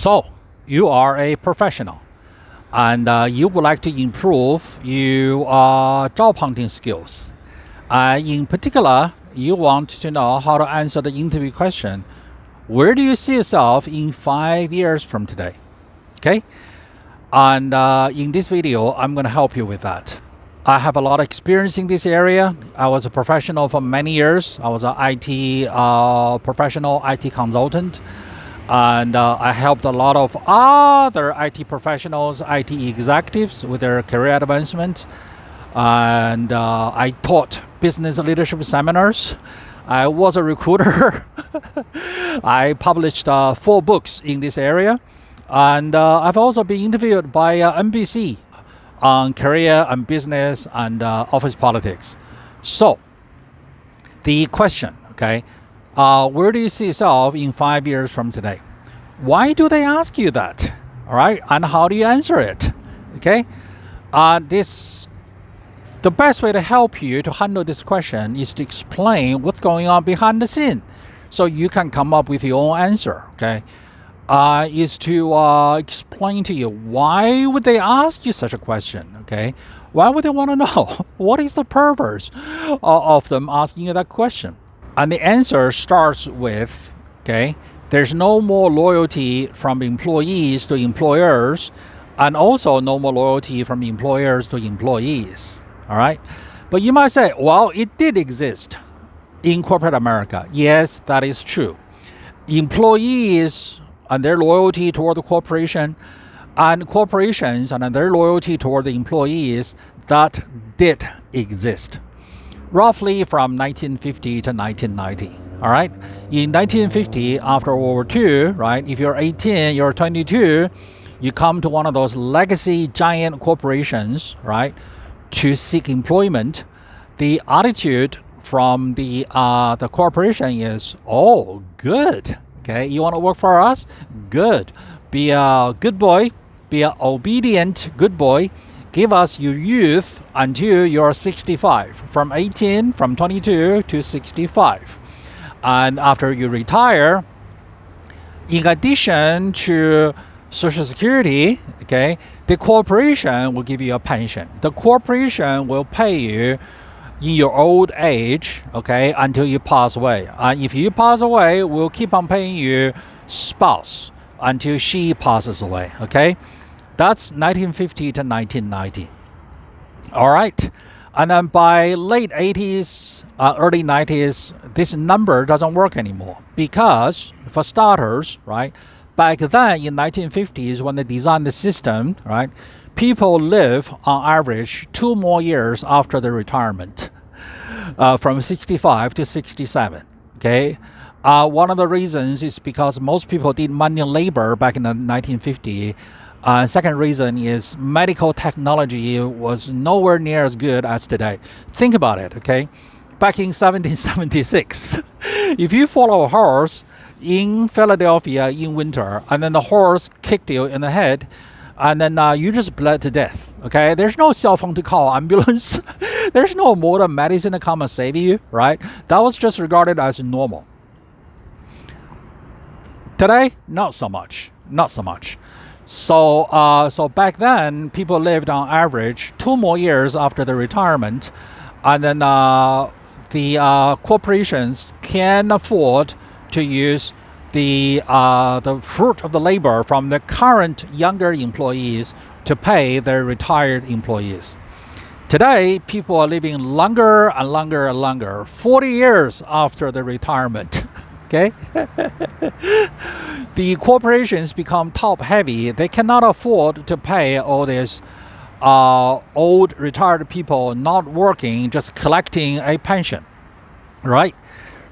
So, you are a professional and you would like to improve your job hunting skills. In particular, you want to know how to answer the interview question, where do you see yourself in 5 years from today? Okay? And in this video, I'm going to help you with that. I have a lot of experience in this area. I was a professional for many years. I was an IT professional, IT consultant. And I helped a lot of other IT professionals, IT executives with their career advancement. And I taught business leadership seminars. I was a recruiter. I published 4 books in this area. And I've also been interviewed by NBC on career and business and office politics. So, the question, okay? Where do you see yourself in 5 years from today? Why do they ask you that? All right, and how do you answer it? Okay, the best way to help you to handle this question is to explain what's going on behind the scene, so you can come up with your own answer. Okay, is to explain to you why would they ask you such a question. Okay, why would they want to know? What is the purpose of them asking you that question? And the answer starts with, okay, there's no more loyalty from employees to employers, and also no more loyalty from employers to employees. All right? But you might say, well, it did exist in corporate America. Yes, that is true. Employees and their loyalty toward the corporation, and corporations and their loyalty toward the employees, that did exist. Roughly from 1950 to 1990, all right? In 1950, after World War II, right, if you're 18, you're 22, you come to one of those legacy giant corporations, right, to seek employment. The attitude from the corporation is, oh, good, okay? You want to work for us? Good. Be a good boy, be an obedient good boy. Give us your youth until you're 65, from 18, from 22 to 65. And after you retire, in addition to Social Security, okay, the corporation will give you a pension. The corporation will pay you in your old age, okay, until you pass away. And if you pass away, we'll keep on paying your spouse until she passes away, okay? That's 1950 to 1990. All right. And then by late 80s, early 90s, this number doesn't work anymore. Because, for starters, right, back then in 1950s when they designed the system, right, people live on average 2 more years after their retirement, from 65 to 67. Okay. One of the reasons is because most people did manual labor back in the 1950s. Second reason is medical technology was nowhere near as good as today. Think about it, okay? Back in 1776, if you follow a horse in Philadelphia in winter, and then the horse kicked you in the head, and then you just bled to death, okay? There's no cell phone to call ambulance. There's no modern medicine to come and save you, right? That was just regarded as normal. Today, not so much. Not so much. So back then, people lived on average 2 more years after their retirement, and then the corporations can afford to use the fruit of the labor from the current younger employees to pay their retired employees. Today, people are living longer and longer and longer, 40 years after their retirement. Okay, the corporations become top heavy. They cannot afford to pay all these old retired people not working, just collecting a pension, right?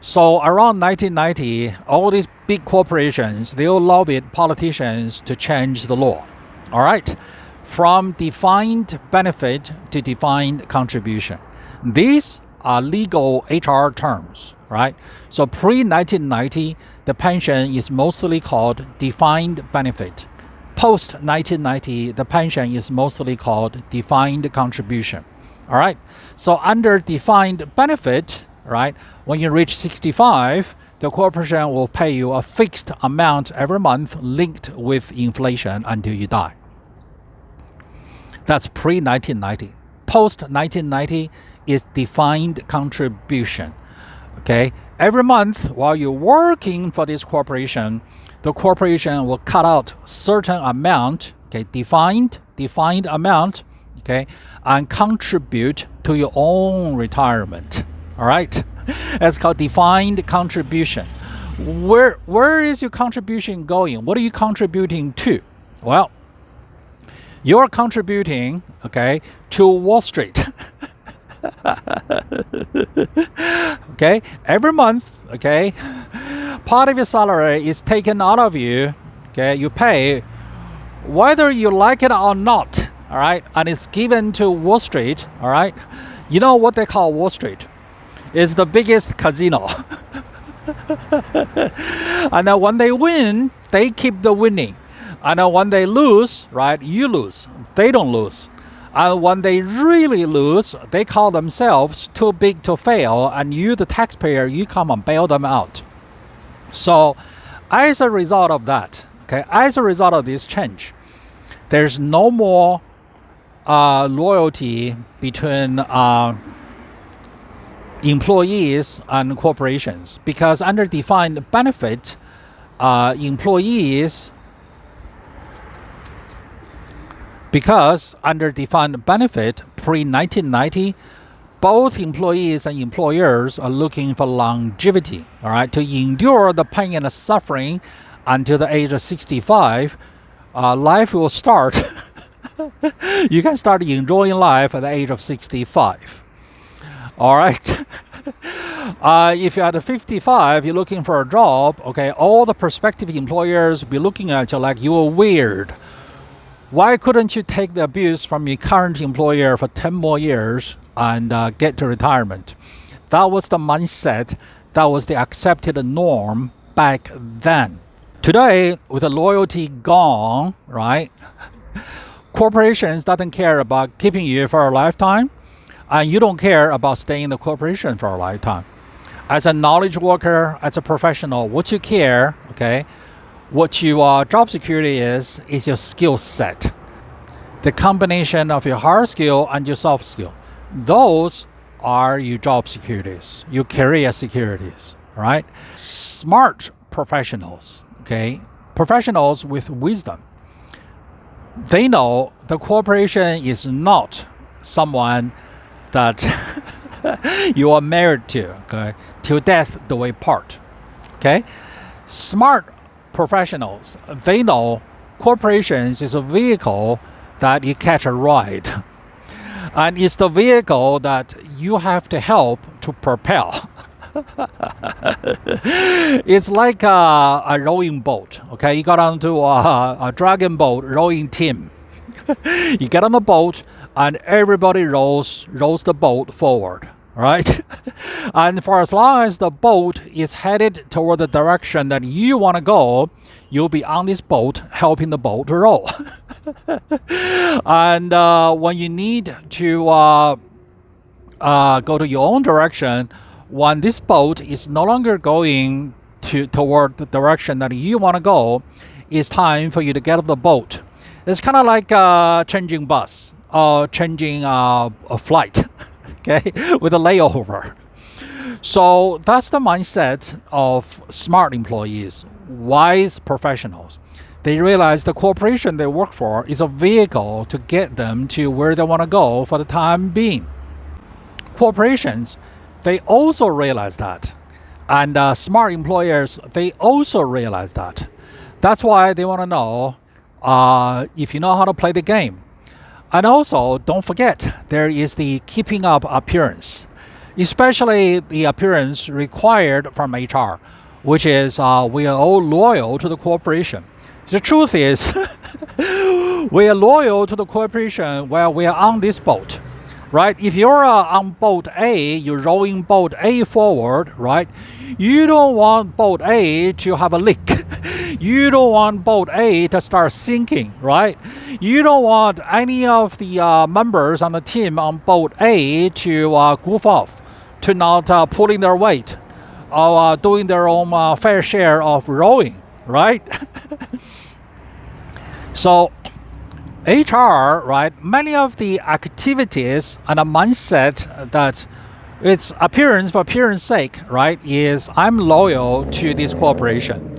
So around 1990, all these big corporations, they all lobbied politicians to change the law, all right? From defined benefit to defined contribution. These are legal HR terms, right? So pre-1990, the pension is mostly called defined benefit. Post-1990, the pension is mostly called defined contribution. All right? So under defined benefit, right, when you reach 65, the corporation will pay you a fixed amount every month linked with inflation until you die. That's pre-1990. Post-1990 is defined contribution. Okay, every month while you're working for this corporation, the corporation will cut out certain amount, okay, defined amount, okay, and contribute to your own retirement. All right, it's called defined contribution. Where is your contribution going? What are you contributing to? Well, you're contributing, okay, to Wall Street. Okay, every month, okay, part of your salary is taken out of you, okay, you pay whether you like it or not, all right, and it's given to Wall Street, all right. You know what they call Wall Street? It's the biggest casino. And then when they win, they keep the winning. And then when they lose, right, you lose. They don't lose. And when they really lose, they call themselves too big to fail, and you, the taxpayer, you come and bail them out. So as a result of that, okay, as a result of this change, there's no more loyalty between employees and corporations, because under defined benefit, pre-1990, both employees and employers are looking for longevity, all right, to endure the pain and the suffering until the age of 65. Life will start. You can start enjoying life at the age of 65. All right. If you're at 55, you're looking for a job, okay, all the prospective employers will be looking at you like you're weird. Why couldn't you take the abuse from your current employer for 10 more years and get to retirement? That was the mindset. That was the accepted norm back then. Today, with the loyalty gone, right? Corporations doesn't care about keeping you for a lifetime, and you don't care about staying in the corporation for a lifetime. As a knowledge worker, as a professional, what you care, okay, what your job security is your skill set. The combination of your hard skill and your soft skill. Those are your job securities, your career securities, right? Smart professionals, okay, professionals with wisdom. They know the corporation is not someone that you are married to, okay, till death do we part, okay? Smart professionals, they know corporations is a vehicle that you catch a ride. And it's the vehicle that you have to help to propel. It's like a rowing boat, okay? You got onto a dragon boat rowing team. You get on the boat and everybody rows the boat forward, right? And for as long as the boat is headed toward the direction that you want to go, you'll be on this boat helping the boat to roll. And when you need to go to your own direction, when this boat is no longer going toward the direction that you want to go, it's time for you to get off the boat. It's kind of like changing bus or changing a flight, okay, with a layover. So that's the mindset of smart employees, wise professionals. They realize the corporation they work for is a vehicle to get them to where they want to go for the time being. Corporations, they also realize that. And smart employers, they also realize that. That's why they want to know if you know how to play the game. And also, don't forget, there is the keeping up appearance, especially the appearance required from HR, which is we are all loyal to the corporation. The truth is, we are loyal to the corporation while we are on this boat, right? If you're on boat A, you're rowing boat A forward, right? You don't want boat A to have a leak. You don't want boat A to start sinking, right? You don't want any of the members on the team on boat A to goof off, to not pulling their weight. of doing their own fair share of rowing, right? So HR, right, many of the activities and a mindset that it's appearance for appearance sake, right, is I'm loyal to this corporation,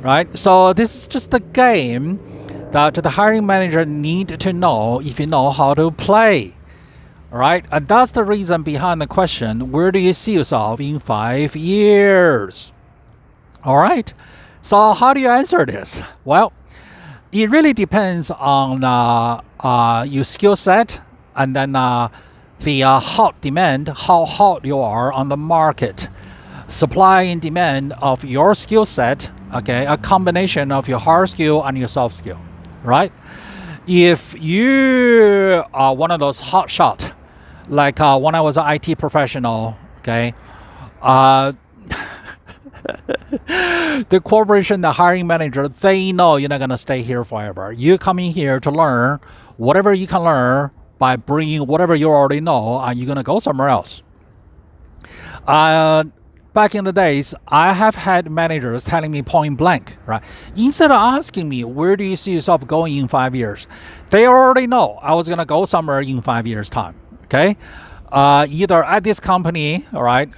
right? So this is just a game that the hiring manager need to know if you know how to play, right? And that's the reason behind the question, where do you see yourself in 5 years? All right. So how do you answer this? Well, it really depends on your skill set and then the hot demand, how hot you are on the market, supply and demand of your skill set, okay, a combination of your hard skill and your soft skill, right? If you are one of those hot shot, like when I was an IT professional, okay, the corporation, the hiring manager, they know you're not going to stay here forever. You're coming here to learn whatever you can learn by bringing whatever you already know, and you're going to go somewhere else. Back in the days, I have had managers telling me point blank, right? Instead of asking me, where do you see yourself going in 5 years? They already know I was going to go somewhere in 5 years' time, okay? Either at this company, all right,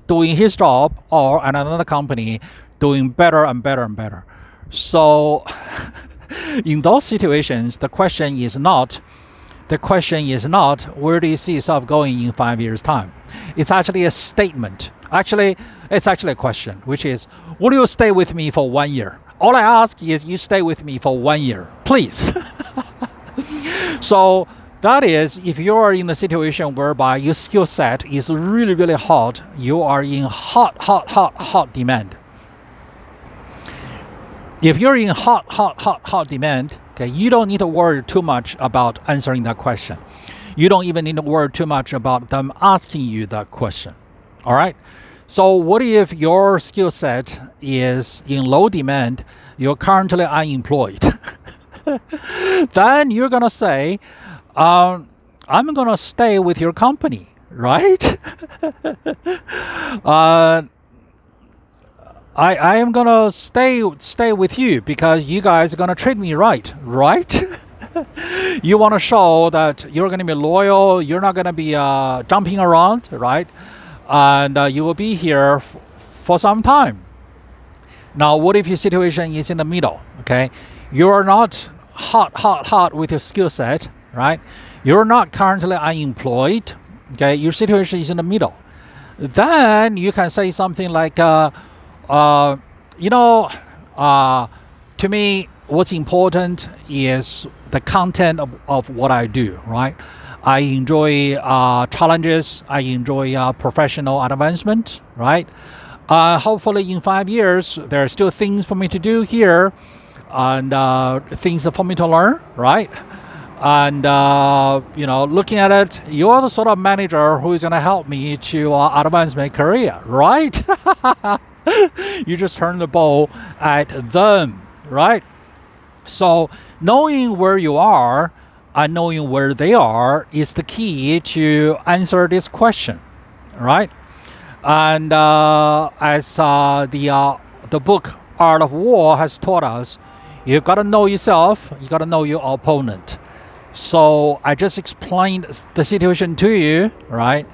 doing his job, or at another company doing better and better and better. So in those situations, the question is not where do you see yourself going in 5 years' time? It's actually a statement. It's actually a question, which is, will you stay with me for 1 year? All I ask is you stay with me for 1 year, please. So that is, if you are in the situation whereby your skill set is really, really hot, you are in hot demand. If you're in hot demand, okay, you don't need to worry too much about answering that question. You don't even need to worry too much about them asking you that question. All right. So what if your skill set is in low demand, you're currently unemployed? Then you're going to say, I'm going to stay with your company, right? I am going to stay with you because you guys are going to treat me right? You want to show that you're going to be loyal, you're not going to be jumping around, right? And you will be here for some time. Now, what if your situation is in the middle, okay? You're not hot with your skill set, right? You're not currently unemployed, okay? Your situation is in the middle. Then you can say something like, to me, what's important is the content of what I do, right? I enjoy challenges. I enjoy professional advancement, right? Hopefully in 5 years, there are still things for me to do here and things for me to learn, right? And, looking at it, you're the sort of manager who is going to help me to advance my career, right? You just turn the ball at them, right? So knowing where you are and knowing where they are is the key to answer this question, right? And as the book Art of War has taught us, you got to know yourself, you got to know your opponent. So I just explained the situation to you, right?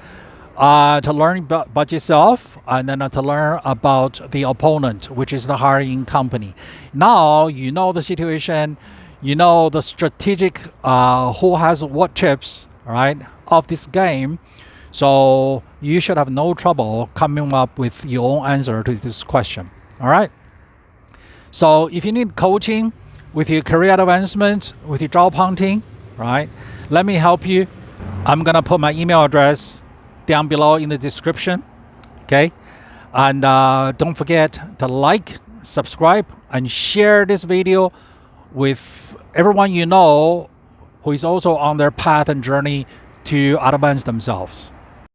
To learn about yourself and then to learn about the opponent, which is the hiring company. Now you know the situation, you know the strategic who has what chips, right, of this game. So you should have no trouble coming up with your own answer to this question. All right. So if you need coaching with your career advancement, with your job hunting, right, let me help you. I'm gonna put my email address down below in the description, okay? And don't forget to like, subscribe, and share this video with everyone you know who is also on their path and journey to advance themselves.